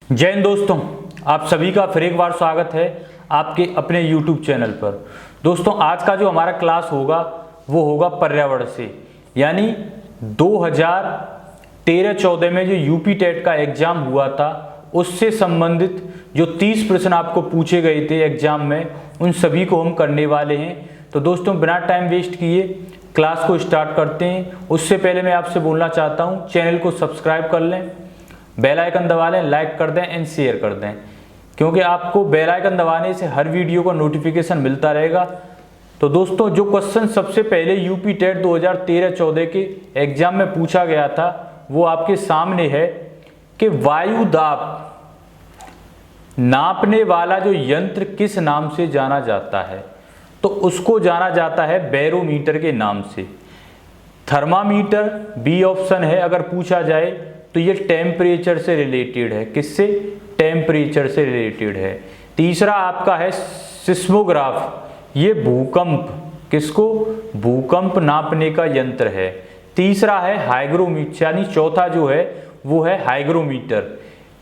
जय हिंद दोस्तों, आप सभी का फिर एक बार स्वागत है आपके अपने YouTube चैनल पर। दोस्तों, आज का जो हमारा क्लास होगा वो होगा पर्यावरण से, यानी 2013-14 में जो यूपी टेट का एग्जाम हुआ था उससे संबंधित जो 30 प्रश्न आपको पूछे गए थे एग्जाम में, उन सभी को हम करने वाले हैं। तो दोस्तों, बिना टाइम वेस्ट किए क्लास को स्टार्ट करते हैं। उससे पहले मैं आपसे बोलना चाहता हूं, चैनल को सब्सक्राइब कर लें, बेल आइकन दबा लें, लाइक कर दें एंड शेयर कर दें, क्योंकि आपको बेल आइकन दबाने से हर वीडियो का नोटिफिकेशन मिलता रहेगा। तो दोस्तों, जो क्वेश्चन सबसे पहले यूपी टेट 2013-14 के एग्जाम में पूछा गया था वो आपके सामने है कि वायु दाब नापने वाला जो यंत्र किस नाम से जाना जाता है। तो उसको जाना जाता है बैरोमीटर के नाम से। थर्मामीटर बी ऑप्शन है। अगर पूछा जाए तो ये टेम्परेचर से रिलेटेड है। किससे? टेम्परेचर से रिलेटेड है। तीसरा आपका है सिस्मोग्राफ। ये भूकंप, किसको? भूकंप नापने का यंत्र है। तीसरा है हाइग्रोमीटर, यानी चौथा जो है वो है हाइग्रोमीटर।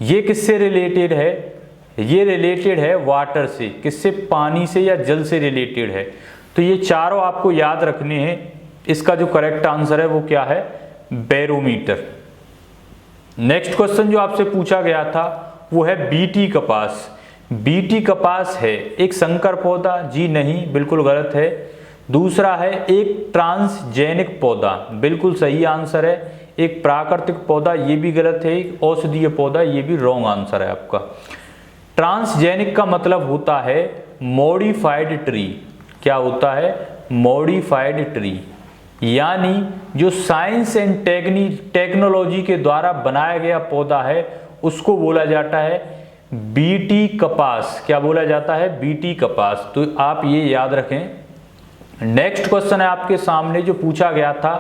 ये किससे रिलेटेड है? ये रिलेटेड है वाटर से। किससे? पानी से या जल से रिलेटेड है। तो ये चारों आपको याद रखने हैं। इसका जो करेक्ट आंसर है वो क्या है? बैरोमीटर। नेक्स्ट क्वेश्चन जो आपसे पूछा गया था वो है बीटी कपास। बीटी कपास है एक संकर पौधा? जी नहीं, बिल्कुल गलत है। दूसरा है एक ट्रांसजेनिक पौधा, बिल्कुल सही आंसर है। एक प्राकृतिक पौधा, ये भी गलत है। एक औषधीय पौधा, ये भी रॉन्ग आंसर है आपका। ट्रांसजेनिक का मतलब होता है मॉडिफाइड ट्री। क्या होता है? मॉडिफाइड ट्री, यानी जो साइंस एंड टेक्नोलॉजी के द्वारा बनाया गया पौधा है उसको बोला जाता है बीटी कपास। क्या बोला जाता है? बीटी कपास। तो आप ये याद रखें। नेक्स्ट क्वेश्चन है आपके सामने जो पूछा गया था,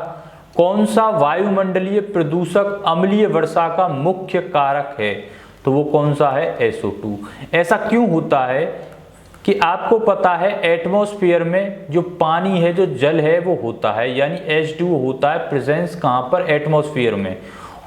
कौन सा वायुमंडलीय प्रदूषक अम्लीय वर्षा का मुख्य कारक है? तो वो कौन सा है? SO2। ऐसा क्यों होता है कि आपको पता है एटमॉस्फेयर में जो पानी है, जो जल है वो होता है, यानी H2O होता है प्रेजेंस कहाँ पर? एटमॉस्फेयर में।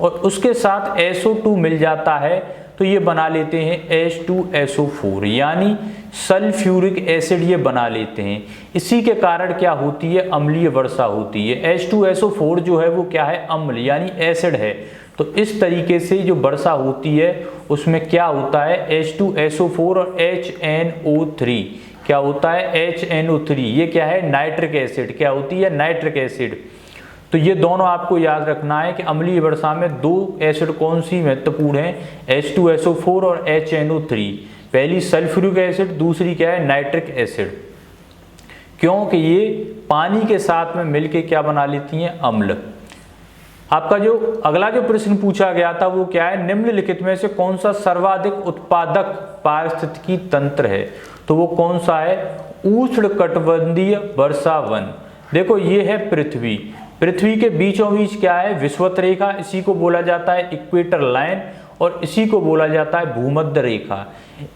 और उसके साथ SO2 मिल जाता है तो ये बना लेते हैं H2SO4, यानी सल्फ्यूरिक एसिड ये बना लेते हैं। इसी के कारण क्या होती है? अम्लीय वर्षा होती है। H2SO4 जो है वो क्या है? अम्ल, यानी एसिड है। तो इस तरीके से जो वर्षा होती है उसमें क्या होता है? H2SO4 और HNO3। क्या होता है? HNO3। ये क्या है? Nitric acid. क्या होती है? Nitric acid. तो ये दोनों आपको याद रखना है कि अम्लीय वर्षा में दो एसिड कौन सी महत्वपूर्ण है? H2SO4 और HNO3। पहली सल्फ्यूरिक एसिड, दूसरी क्या है? Nitric acid. क्योंकि ये पानी के साथ में मिलके क्या बना लेती हैं? अम्ल। आपका जो अगला जो प्रश्न पूछा गया था वो क्या है? निम्नलिखित में से कौन सा सर्वाधिक उत्पादक पारिस्थितिकी तंत्र है? तो वो कौन सा है? उष्णकटिबंधीय वर्षा वन। देखो, ये है पृथ्वी। पृथ्वी के बीचों बीच क्या है? विषुवत रेखा। इसी को बोला जाता है इक्वेटर लाइन और इसी को बोला जाता है भूमध्य रेखा।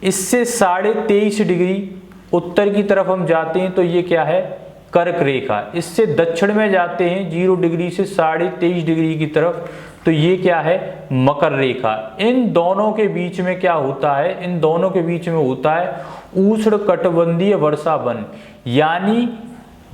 इससे 23.5 डिग्री उत्तर की तरफ हम जाते हैं तो ये क्या है? कर्क रेखा। इससे दक्षिण में जाते हैं 0 डिग्री से 23.5 डिग्री की तरफ तो ये क्या है? मकर रेखा। इन दोनों के बीच में क्या होता है? इन दोनों के बीच में होता है उष्णकटिबंधीय वर्षा वन, यानी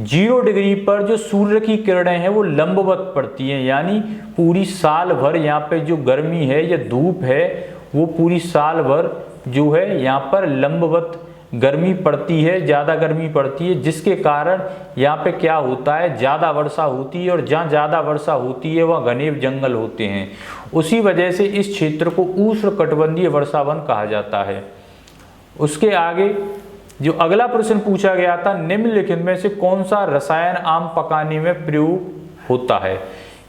0 डिग्री पर जो सूर्य की किरणें हैं वो लंबवत पड़ती हैं, यानी पूरी साल भर यहाँ पे जो गर्मी है या धूप है वो पूरी साल भर जो है यहाँ पर लंबवत गर्मी पड़ती है, ज़्यादा गर्मी पड़ती है, जिसके कारण यहाँ पे क्या होता है? ज़्यादा वर्षा होती है। और जहाँ ज़्यादा वर्षा होती है वहाँ घने जंगल होते हैं। उसी वजह से इस क्षेत्र को उष्णकटिबंधीय वर्षा वन कहा जाता है। उसके आगे जो अगला प्रश्न पूछा गया था, निम्नलिखित में से कौन सा रसायन आम पकाने में प्रयोग होता है?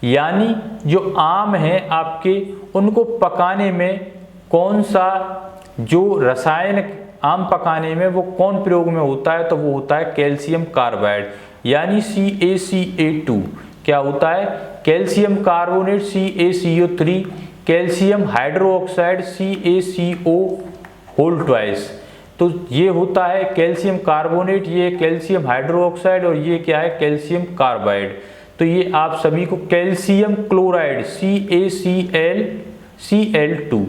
यानी जो आम है आपके, उनको पकाने में कौन सा जो रसायन आम पकाने में वो कौन प्रयोग में होता है? तो वो होता है कैल्शियम कार्बाइड, यानी CaCA2। क्या होता है? Calcium carbonate CaCO3, calcium hydroxide CaCO whole twice. तो ये होता है कैल्शियम कार्बोनेट, ये कैल्शियम हाइड्रोक्साइड और ये क्या है? Calcium carbide. तो ये आप सभी को कैल्शियम क्लोराइड CaClCl2।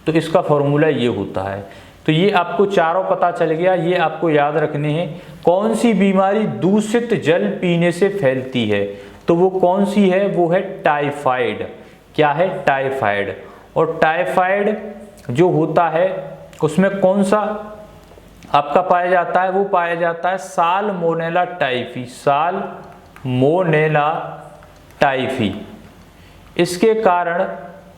तो इसका फॉर्मूला ये होता है। तो ये आपको चारों पता चल गया, ये आपको याद रखने हैं। कौन सी बीमारी दूषित जल पीने से फैलती है, तो वो कौन सी है, वो है टाइफाइड। क्या है, टाइफाइड। और टाइफाइड जो होता है उसमें कौन सा आपका पाया जाता है, वो पाया जाता है साल्मोनेला टाइफी, साल्मोनेला टाइफी। इसके कारण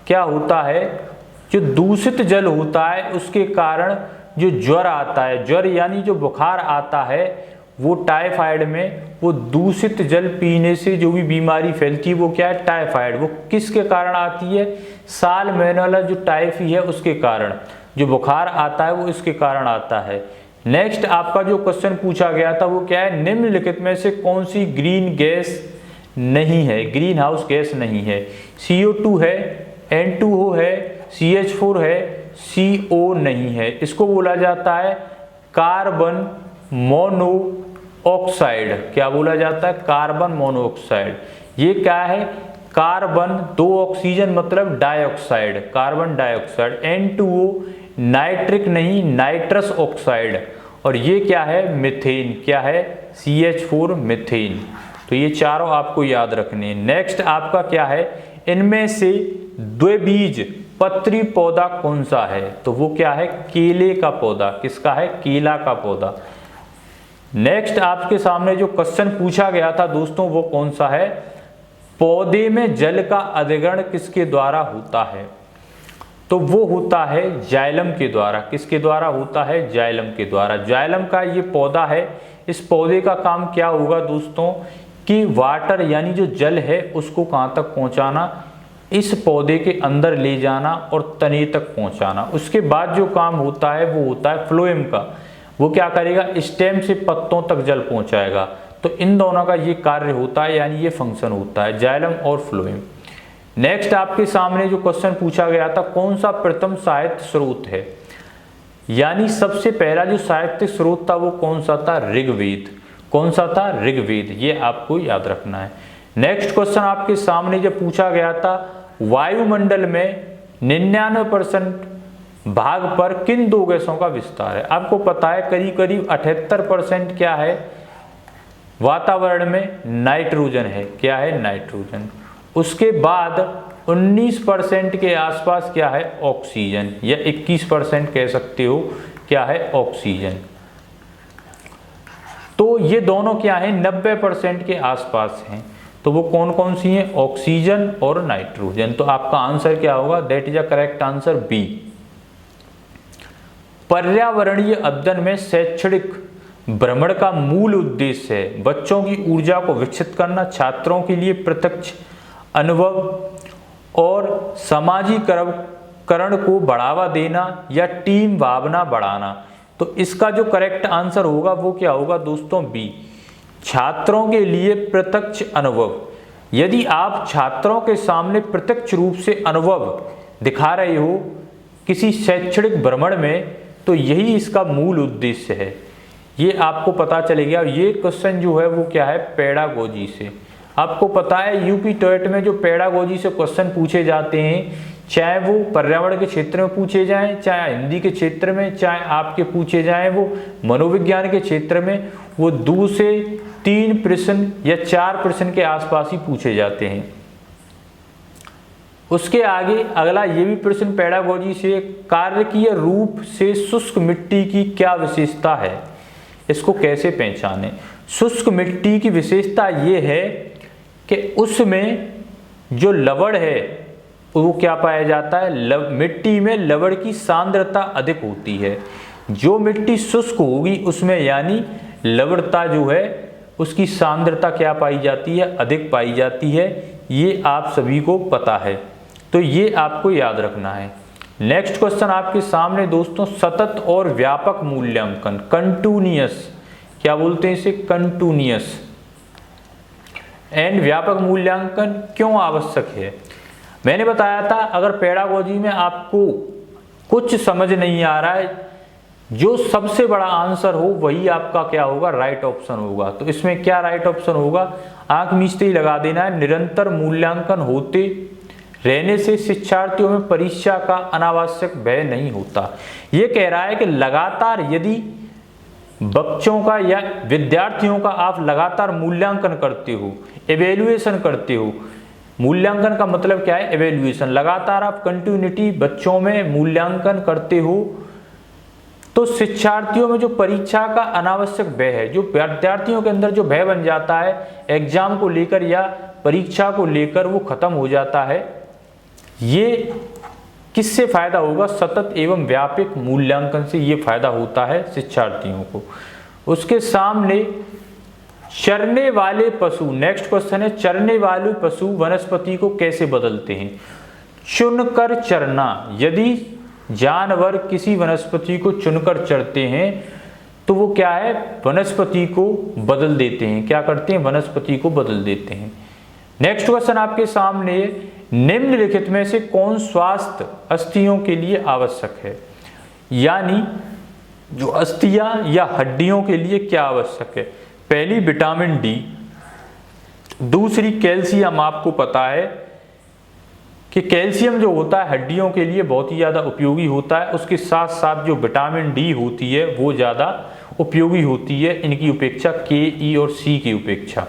क्या होता है, जो दूषित जल होता है उसके कारण जो ज्वर आता है, ज्वर यानी जो बुखार आता है, वो टाइफाइड में, वो दूषित जल पीने से जो भी बीमारी फैलती है वो क्या है, टाइफाइड। वो किसके कारण आती है, साल्मोनेला जो टाइफी है उसके कारण जो बुखार आता है वो इसके कारण आता है। नेक्स्ट आपका जो क्वेश्चन पूछा गया था वो क्या है, निम्नलिखित में से कौन सी ग्रीन गैस नहीं है, ग्रीन हाउस गैस नहीं है। CO2 है, N2O है, CH4 है, CO नहीं है। इसको बोला जाता है कार्बन मोनोऑक्साइड। क्या बोला जाता है, कार्बन मोनोऑक्साइड। ये क्या है, कार्बन 2 ऑक्सीजन मतलब dioxide, carbon dioxide. N2O nitric नहीं, नाइट्रस ऑक्साइड। और ये क्या है, मीथेन। क्या है, CH4 मीथेन। तो ये चारों आपको याद रखने हैं। नेक्स्ट आपका क्या है, इनमें से द्विबीज पत्री पौधा कौन सा है, तो वो क्या है, केले का पौधा। किसका है, केला का पौधा। नेक्स्ट आपके सामने जो क्वेश्चन पूछा गया था दोस्तों वो कौन सा है, पौधे में जल का अधिग्रहण किसके द्वारा होता है, तो वो होता है जाइलम के द्वारा। किसके द्वारा होता है, जाइलम के द्वारा। जाइलम का ये पौधा है। इस पौधे का काम क्या होगा दोस्तों, कि वाटर यानी जो जल है उसको कहाँ तक पहुँचाना, इस पौधे के अंदर ले जाना और तने तक पहुँचाना। उसके बाद जो काम होता है वो होता है फ्लोएम का। वो क्या करेगा, स्टेम से पत्तों तक जल पहुँचाएगा। तो इन दोनों का ये कार्य होता है, यानी ये फंक्शन होता है, जाइलम और फ्लोएम। नेक्स्ट आपके सामने जो क्वेश्चन पूछा गया था, कौन सा प्रथम साहित्य स्रोत है, यानी सबसे पहला जो साहित्य स्रोत था वो कौन सा था, ऋग्वेद। कौन सा था, ऋग्वेद। ये आपको याद रखना है। नेक्स्ट क्वेश्चन आपके सामने जब पूछा गया था, वायुमंडल में 99% भाग पर किन दो गैसों का विस्तार है। आपको पता है करीब करीब 78% क्या है, वातावरण में नाइट्रोजन है। क्या है, नाइट्रोजन। उसके बाद 19% के आसपास क्या है, ऑक्सीजन, या 21% कह सकते हो, क्या है, ऑक्सीजन। तो ये दोनों क्या है, 90% के आसपास हैं। तो वो कौन कौन सी हैं, ऑक्सीजन और नाइट्रोजन। तो आपका आंसर क्या होगा, that is a correct answer B. पर्यावरणीय अध्ययन में शैक्षणिक भ्रमण का मूल उद्देश्य है बच्चों की ऊर्जा को विकसित करना, छात्रों के लिए प्रत्यक्ष अनुभव और समाजीकरण को बढ़ावा देना, या टीम भावना बढ़ाना। तो इसका जो करेक्ट आंसर होगा वो क्या होगा दोस्तों, बी, छात्रों के लिए प्रत्यक्ष अनुभव। यदि आप छात्रों के सामने प्रत्यक्ष रूप से अनुभव दिखा रहे हो किसी शैक्षणिक भ्रमण में, तो यही इसका मूल उद्देश्य है। ये आपको पता चलेगा। ये क्वेश्चन जो है वो क्या है, पेडागोजी से। आपको पता है यूपी टेट में जो पेडागोजी से क्वेश्चन पूछे जाते हैं, चाहे वो पर्यावरण के क्षेत्र में पूछे जाएं, चाहे हिंदी के क्षेत्र में, चाहे आपके पूछे जाएं वो मनोविज्ञान के क्षेत्र में, वो 2 से 3 प्रश्न या 4 प्रश्न के आसपास ही पूछे जाते हैं। उसके आगे अगला ये भी प्रश्न पेडागोजी से, कार्यकीय रूप से शुष्क मिट्टी की क्या विशेषता है, इसको कैसे पहचानें। शुष्क मिट्टी की विशेषता ये है कि उसमें जो लवण है वो क्या पाया जाता है, मिट्टी में लवण की सांद्रता अधिक होती है। जो मिट्टी शुष्क होगी उसमें यानी लवणता जो है उसकी सांद्रता क्या पाई जाती है, अधिक पाई जाती है। ये आप सभी को पता है, तो ये आपको याद रखना है। नेक्स्ट क्वेश्चन आपके सामने दोस्तों, सतत और व्यापक मूल्यांकन, कंटिन्यूअस, क्या बोलते हैं इसे, कंटिन्यूअस एंड व्यापक मूल्यांकन क्यों आवश्यक है। मैंने बताया था अगर पेडागोजी में आपको कुछ समझ नहीं आ रहा है, जो सबसे बड़ा आंसर हो वही आपका क्या होगा, राइट ऑप्शन होगा। तो इसमें क्या राइट ऑप्शन होगा, आंख मीचते ही लगा देना है, निरंतर मूल्यांकन होते रहने से शिक्षार्थियों में परीक्षा का अनावश्यक भय नहीं होता। ये कह रहा है कि लगातार यदि बच्चों का या विद्यार्थियों का आप लगातार मूल्यांकन करते हो, एवेल्युएशन करते हो। मूल्यांकन का मतलब क्या है? एवेल्युएशन। लगातार आप कंटिन्यूटी बच्चों में मूल्यांकन करते हो तो शिक्षार्थियों में जो परीक्षा का अनावश्यक भय है, जो विद्यार्थियों के अंदर जो भय बन जाता है एग्जाम को लेकर या परीक्षा को लेकर, वो खत्म हो जाता है। ये किससे फायदा होगा? सतत एवं व्यापक मूल्यांकन से ये फायदा होता है शिक्षार्थियों को। उसके सामने चरने वाले पशु, नेक्स्ट क्वेश्चन है, चरने वाले पशु वनस्पति को कैसे बदलते हैं? चुनकर चरना। यदि जानवर किसी वनस्पति को चुनकर चरते हैं तो वो क्या है? वनस्पति को बदल देते हैं। क्या करते हैं? वनस्पति को बदल देते हैं। नेक्स्ट क्वेश्चन आपके सामने, निम्नलिखित में से कौन स्वास्थ्य अस्थियों के लिए आवश्यक है? यानी जो अस्थियां या हड्डियों के लिए क्या आवश्यक है? पहली विटामिन डी, दूसरी कैल्शियम। आपको पता है कि कैल्शियम जो होता है हड्डियों के लिए बहुत ही ज़्यादा उपयोगी होता है। उसके साथ साथ जो विटामिन डी होती है वो ज़्यादा उपयोगी होती है इनकी उपेक्षा, के, ई और सी की उपेक्षा।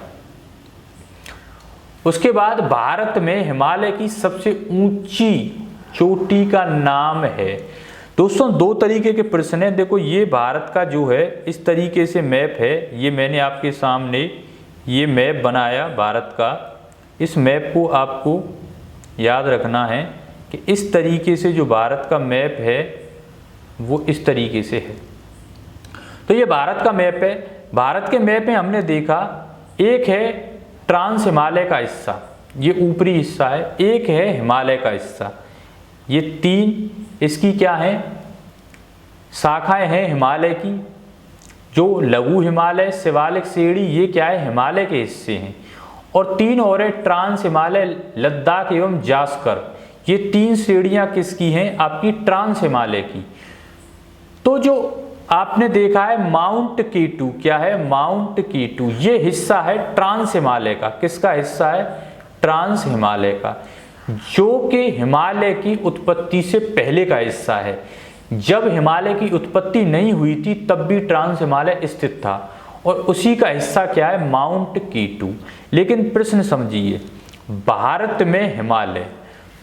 उसके बाद भारत में हिमालय की सबसे ऊंची चोटी का नाम है। दोस्तों दो तरीके के प्रश्न है। देखो ये भारत का जो है इस तरीके से मैप है, ये मैंने आपके सामने ये मैप बनाया भारत का। इस मैप को आपको याद रखना है कि इस तरीके से जो भारत का मैप है वो इस तरीके से है। तो ये भारत का मैप है। भारत के मैप में हमने देखा एक है ट्रांस हिमालय का हिस्सा, ये ऊपरी हिस्सा है, एक है हिमालय का हिस्सा। ये तीन इसकी क्या है? शाखाएं हैं हिमालय की। जो लघु हिमालय, शिवालिक श्रेणी, ये क्या है? हिमालय के हिस्से हैं। और तीन और है ट्रांस हिमालय, लद्दाख एवं जास्कर। ये तीन श्रेणियां किसकी हैं? आपकी ट्रांस हिमालय की। तो जो आपने देखा है माउंट केटू, क्या है? माउंट केटू, ये हिस्सा है ट्रांस हिमालय का। किसका हिस्सा है? ट्रांस हिमालय का, जो कि हिमालय की उत्पत्ति से पहले का हिस्सा है। जब हिमालय की उत्पत्ति नहीं हुई थी तब भी ट्रांस हिमालय स्थित था और उसी का हिस्सा क्या है? माउंट केटू। लेकिन प्रश्न समझिए, भारत में हिमालय,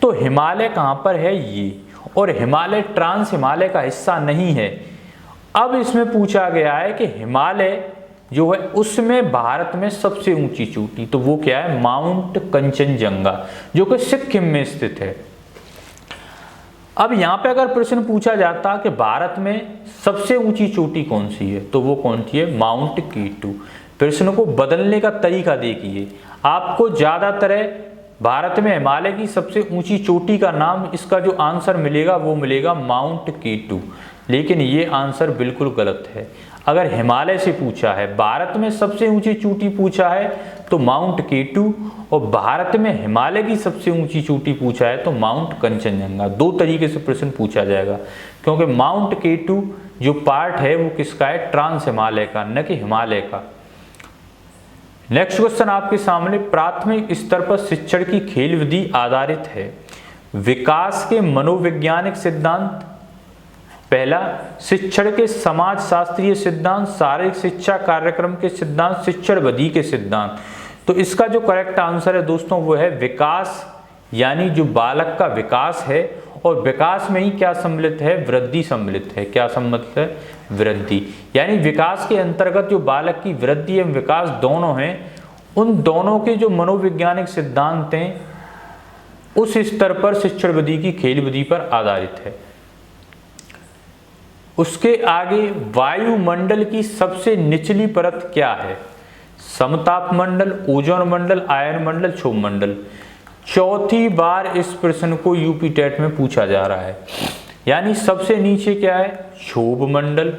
तो हिमालय कहां पर है? ये, और हिमालय ट्रांस हिमालय का हिस्सा नहीं है। अब इसमें पूछा गया है कि हिमालय जो है उसमें भारत में सबसे ऊंची चोटी, तो वो क्या है? माउंट कंचनजंगा, जो कि सिक्किम में स्थित है। अब यहां पे अगर प्रश्न पूछा जाता कि भारत में सबसे ऊंची चोटी कौन सी है, तो वो कौन सी है? माउंट केटू। प्रश्न को बदलने का तरीका देखिए, आपको ज्यादातर भारत में हिमालय की सबसे ऊंची चोटी का नाम, इसका जो आंसर मिलेगा वो मिलेगा माउंट केटू। लेकिन ये आंसर बिल्कुल गलत है। अगर हिमालय से पूछा है, भारत में सबसे ऊंची चोटी पूछा है तो माउंट केटू, और भारत में हिमालय की सबसे ऊंची चोटी पूछा है तो माउंट कंचनजंगा। दो तरीके से प्रश्न पूछा जाएगा, क्योंकि माउंट केटू जो पार्ट है वो किसका है? ट्रांस हिमालय का, न कि हिमालय का। नेक्स्ट क्वेश्चन आपके सामने, प्राथमिक स्तर पर शिक्षण की खेल विधि आधारित है। विकास के मनोवैज्ञानिक सिद्धांत, पहला शिक्षण के समाज शास्त्रीय सिद्धांत, शारीरिक शिक्षा कार्यक्रम के सिद्धांत, शिक्षण विधि के सिद्धांत। तो इसका जो करेक्ट आंसर है दोस्तों वो है विकास, यानी जो बालक का विकास है, और विकास में ही क्या सम्मिलित है? वृद्धि सम्मिलित है। क्या सम्मिलित है? वृद्धि। यानी विकास के अंतर्गत जो बालक की वृद्धि एवं विकास दोनों हैं, उन दोनों के जो मनोवैज्ञानिक सिद्धांत हैं उस स्तर पर शिक्षण विधि की खेल विधि पर आधारित है। उसके आगे, वायुमंडल की सबसे निचली परत क्या है? समताप मंडल, ओजोन मंडल, आयन मंडल, क्षोभ मंडल। चौथी बार इस प्रश्न को यूपी टेट में पूछा जा रहा है। यानी सबसे नीचे क्या है? क्षोभ मंडल।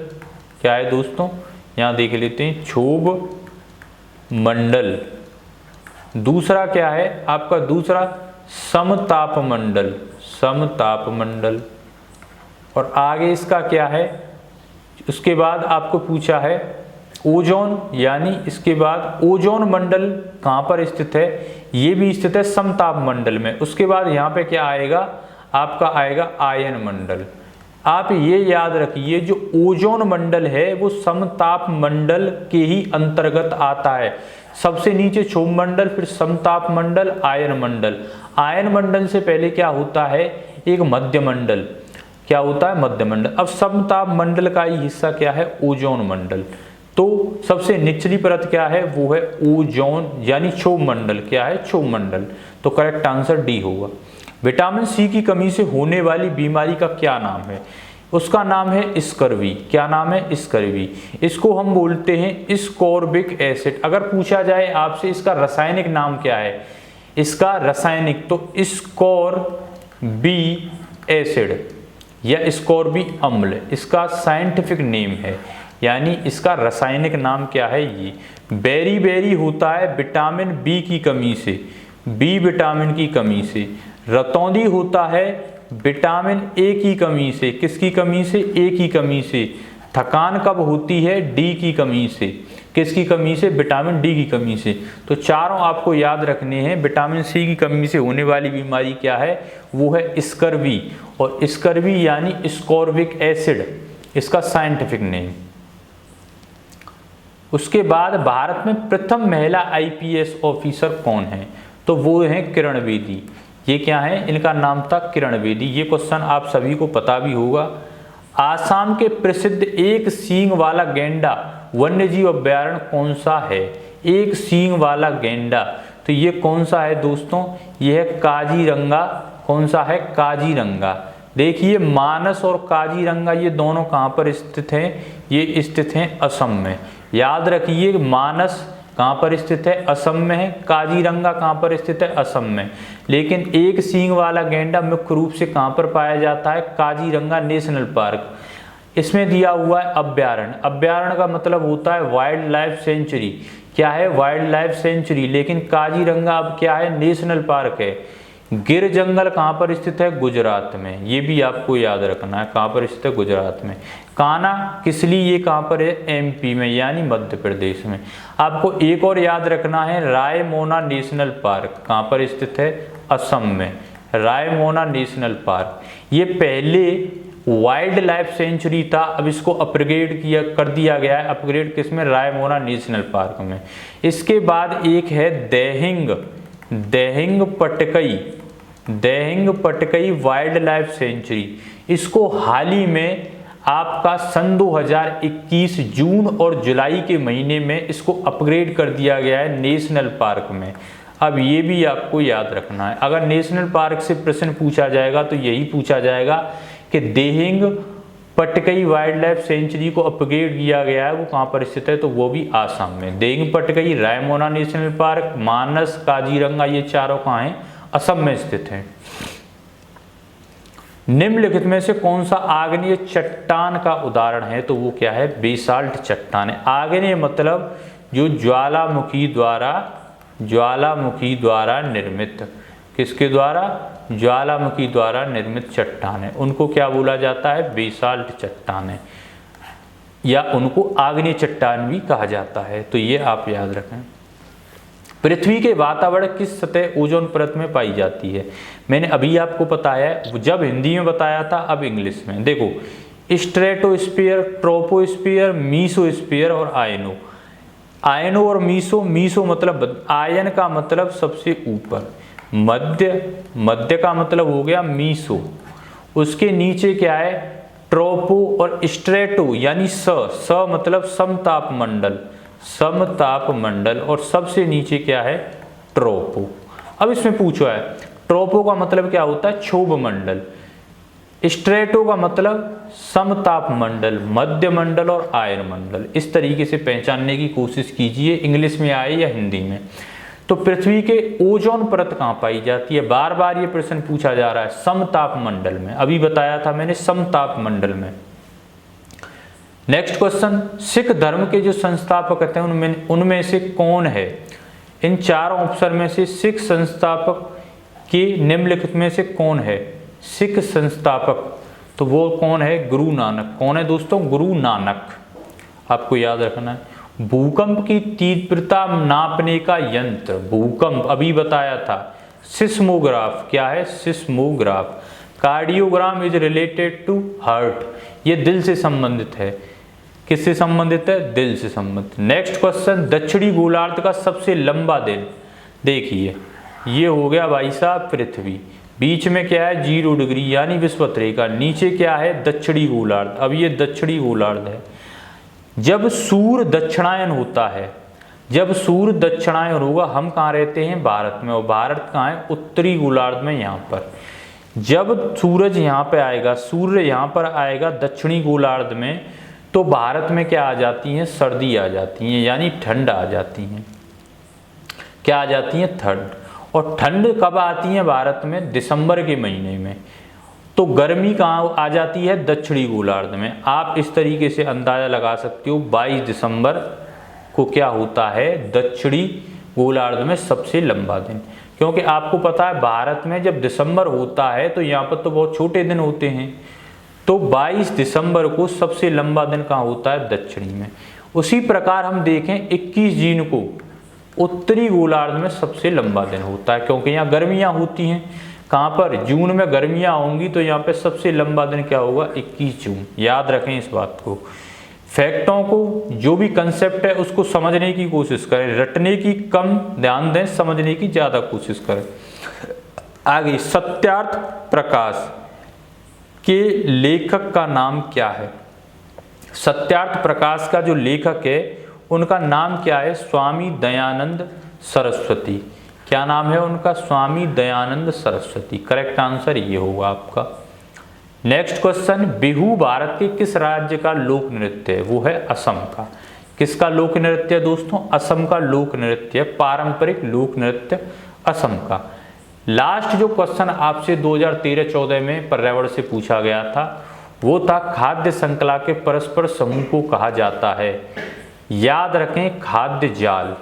क्या है दोस्तों? यहां देख लेते हैं, क्षोभ मंडल। दूसरा क्या है आपका? दूसरा समताप मंडल, समताप मंडल। और आगे इसका क्या है? उसके बाद आपको पूछा है ओजोन, यानी इसके बाद ओजोन मंडल कहाँ पर स्थित है, ये भी स्थित है समताप मंडल में। उसके बाद यहाँ पे क्या आएगा, आपका आएगा आयन मंडल। आप ये याद रखिए जो ओजोन मंडल है वो समताप मंडल के ही अंतर्गत आता है। सबसे नीचे क्षोभ मंडल, फिर समताप मंडल, आयन मंडल। आयन मंडल से पहले क्या होता है, एक मध्य मंडल। क्या होता है, मध्य मंडल। अब समताप मंडल का ही हिस्सा क्या है, ओजोन मंडल। तो सबसे निचली परत क्या है, वो है ओजोन, यानी क्षोभ मंडल। क्या है, क्षोभ मंडल। तो करेक्ट आंसर डी होगा। विटामिन सी की कमी से होने वाली बीमारी का क्या नाम है, उसका नाम है स्कर्वी। क्या नाम है, स्कर्वी। इसको हम बोलते हैं स्कॉर्बिक एसिड। अगर पूछा जाए आपसे इसका रासायनिक नाम क्या है, इसका रासायनिक, तो स्कॉर्बी एसिड या स्कॉर्बी अम्ल इसका साइंटिफिक नेम है, यानी इसका रासायनिक नाम क्या है ये। बेरी बेरी होता है विटामिन बी की कमी से, बी विटामिन की कमी से। रतौंधी होता है विटामिन ए की कमी से। किसकी कमी से, ए की कमी से। थकान कब होती है, डी की कमी से। किसकी कमी से, विटामिन डी की कमी से। तो चारों आपको याद रखने हैं। विटामिन सी की कमी से होने वाली बीमारी क्या है, वो है स्कर्वी। और स्कर्वी यानी स्कॉर्बिक एसिड इसका साइंटिफिक नेम। उसके बाद भारत में प्रथम महिला आईपीएस ऑफिसर कौन है, तो वो है किरण बेदी। ये क्या है, इनका नाम था किरण बेदी। ये क्वेश्चन आप सभी को पता भी होगा। आसाम के प्रसिद्ध एक सींग वाला गैंडा वन्यजीव अभ्यारण्य कौन सा है, एक सींग वाला गैंडा, तो ये कौन सा है दोस्तों, ये है काजीरंगा। कौन सा है, काजीरंगा। देखिए मानस और काजीरंगा ये दोनों कहाँ पर स्थित हैं, ये स्थित हैं असम में। याद रखिए मानस कहाँ पर स्थित है, असम में है। काजीरंगा कहाँ पर स्थित है, असम में। लेकिन एक सींग वाला गैंडा मुख्य रूप से कहाँ पर पाया जाता है, काजीरंगा नेशनल पार्क। इसमें दिया हुआ है अभ्यारण्य। अभ्यारण्य का मतलब होता है वाइल्ड लाइफ सेंचुरी। क्या है, वाइल्ड लाइफ सेंचुरी। लेकिन काजीरंगा अब क्या है, नेशनल पार्क है। गिर जंगल कहाँ पर स्थित है, गुजरात में। ये भी आपको याद रखना है, कहाँ पर स्थित है, गुजरात में। कान्हा किसली ये कहाँ पर है, एमपी में, यानी मध्य प्रदेश में। आपको एक और याद रखना है, रायमोना नेशनल पार्क कहाँ पर स्थित है, असम में। रायमोना नेशनल पार्क ये पहले वाइल्ड लाइफ सेंचुरी था, अब इसको अपग्रेड कर दिया गया है। अपग्रेड किसमें, रायमोना नेशनल पार्क में। इसके बाद एक है Dehing Patkai wild life sanctuary. इसको हाल ही में आपका सन 2021 जून और जुलाई के महीने में इसको अपग्रेड कर दिया गया है नेशनल पार्क में। अब ये भी आपको याद रखना है, अगर नेशनल पार्क से प्रश्न पूछा जाएगा तो यही पूछा जाएगा कि Dehing Patkai wild life sanctuary को अपग्रेड किया गया है, वो कहाँ पर स्थित है, तो वो भी आसाम में। देहिंग पटकई, रायमोना नेशनल पार्क, मानस, काजीरंगा, ये चारों कहाँ हैं, असम में स्थित हैं। निम्नलिखित में से कौन सा आग्नेय चट्टान का उदाहरण है, तो वो क्या है, बेसाल्ट चट्टान है। आग्नेय मतलब जो ज्वालामुखी द्वारा निर्मित, किसके द्वारा, ज्वालामुखी द्वारा निर्मित चट्टान है, उनको क्या बोला जाता है, बेसाल्ट चट्टान है, या उनको आग्नेय चट्टान भी कहा जाता है। तो ये आप याद रखें। पृथ्वी के वातावरण किस सतह ओजोन परत में पाई जाती है, मैंने अभी आपको बताया, जब हिंदी में बताया था, अब इंग्लिश में। देखो, स्ट्रेटोस्फीयर, ट्रोपोस्फीयर, मीसोस्फीयर और आयनो। आयनो और मीसो मतलब आयन का मतलब सबसे ऊपर, मध्य का मतलब हो गया मीसो, उसके नीचे क्या है, ट्रोपो और स्ट्रेटो यानी स मतलब समताप मंडल, और सबसे नीचे क्या है, ट्रोपो। अब इसमें पूछा है, ट्रोपो का मतलब क्या होता है, क्षोभ मंडल। स्ट्रेटो का मतलब समताप मंडल, मध्य मंडल और आयन मंडल। इस तरीके से पहचानने की कोशिश कीजिए, इंग्लिश में आए या हिंदी में। तो पृथ्वी के ओजोन परत कहाँ पाई जाती है, बार बार ये प्रश्न पूछा जा रहा है, समताप मंडल में। अभी बताया था मैंने, समताप मंडल में। नेक्स्ट क्वेश्चन, सिख धर्म के जो संस्थापक हैं उनमें से कौन है, इन चारों ऑप्शन में से सिख संस्थापक के निम्नलिखित में से कौन है, सिख संस्थापक, तो वो कौन है, गुरु नानक। कौन है दोस्तों, गुरु नानक, आपको याद रखना है। भूकंप की तीव्रता नापने का यंत्र, भूकंप अभी बताया था, सिस्मोग्राफ। क्या है? Seismograph. Cardiogram is related to heart, ये दिल से संबंधित है। किससे संबंधित है? दिल से संबंधित। नेक्स्ट क्वेश्चन, दक्षिणी गोलार्ध का सबसे लंबा दिन। देखिए ये हो गया भाई साहब पृथ्वी, बीच में क्या है? 0 डिग्री यानी विषुवत रेखा, नीचे क्या है? दक्षिणी गोलार्ध। अब ये दक्षिणी गोलार्ध है। जब सूर्य दक्षिणायन होता है, जब सूर्य दक्षिणायन होगा, हम कहाँ रहते हैं? भारत में, और भारत कहाँ है? उत्तरी गोलार्ध में, यहाँ पर। जब सूरज यहाँ पे आएगा, सूर्य यहाँ पर आएगा दक्षिणी गोलार्ध में, तो भारत में क्या आ जाती है? सर्दी आ जाती है, यानी ठंड आ जाती है। क्या आ जाती है? ठंड। और ठंड कब आती है भारत में? दिसंबर के महीने में। तो गर्मी कहाँ आ जाती है? दक्षिणी गोलार्ध में। आप इस तरीके से अंदाजा लगा सकते हो 22 दिसंबर को क्या होता है? दक्षिणी गोलार्ध में सबसे लंबा दिन। क्योंकि आपको पता है भारत में जब दिसंबर होता है तो यहाँ पर तो बहुत छोटे दिन होते हैं, तो 22 दिसंबर को सबसे लंबा दिन कहाँ होता है? दक्षिणी में। उसी प्रकार हम देखें 21 जून को उत्तरी गोलार्ध में सबसे लंबा दिन होता है, क्योंकि यहाँ गर्मियाँ होती हैं। कहाँ पर? जून में गर्मियाँ होंगी, तो यहाँ पे सबसे लंबा दिन क्या होगा? 21 जून। याद रखें इस बात को। फैक्टों को, जो भी कंसेप्ट है उसको समझने की कोशिश करें, रटने की कम ध्यान दें, समझने की ज़्यादा कोशिश करें। आगे, सत्यार्थ प्रकाश के लेखक का नाम क्या है? सत्यार्थ प्रकाश का जो लेखक है उनका नाम क्या है? स्वामी दयानंद सरस्वती। क्या नाम है उनका? स्वामी दयानंद सरस्वती। करेक्ट आंसर ये होगा आपका। नेक्स्ट क्वेश्चन, बिहू भारत के किस राज्य का लोक नृत्य है? वो है असम का। किसका लोक नृत्य है दोस्तों? असम का लोक नृत्य है, पारंपरिक लोक नृत्य असम का। लास्ट जो क्वेश्चन आपसे 2013-14 में पर्यावरण से पूछा गया था वो था, खाद्य श्रृंखला के परस्पर समूह को कहा जाता है? याद रखें, खाद्य जाल।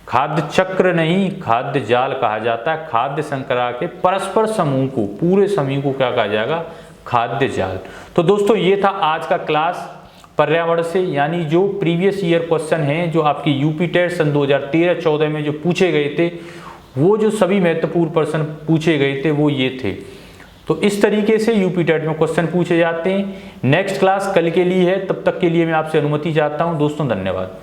खाद्य चक्र नहीं, खाद्य जाल कहा जाता है। खाद्य श्रृंखला के परस्पर समूह को, पूरे समूह को क्या कहा जाएगा? खाद्य जाल। तो दोस्तों ये था आज का क्लास पर्यावरण से, यानी जो प्रीवियस ईयर क्वेश्चन हैं जो आपकी यूपी टेट सन 2013-14 में जो पूछे गए थे, वो जो सभी महत्वपूर्ण प्रश्न पूछे गए थे वो ये थे। तो इस तरीके से यूपी टेट में क्वेश्चन पूछे जाते हैं। नेक्स्ट क्लास कल के लिए है, तब तक के लिए मैं आपसे अनुमति चाहता हूँ दोस्तों। धन्यवाद।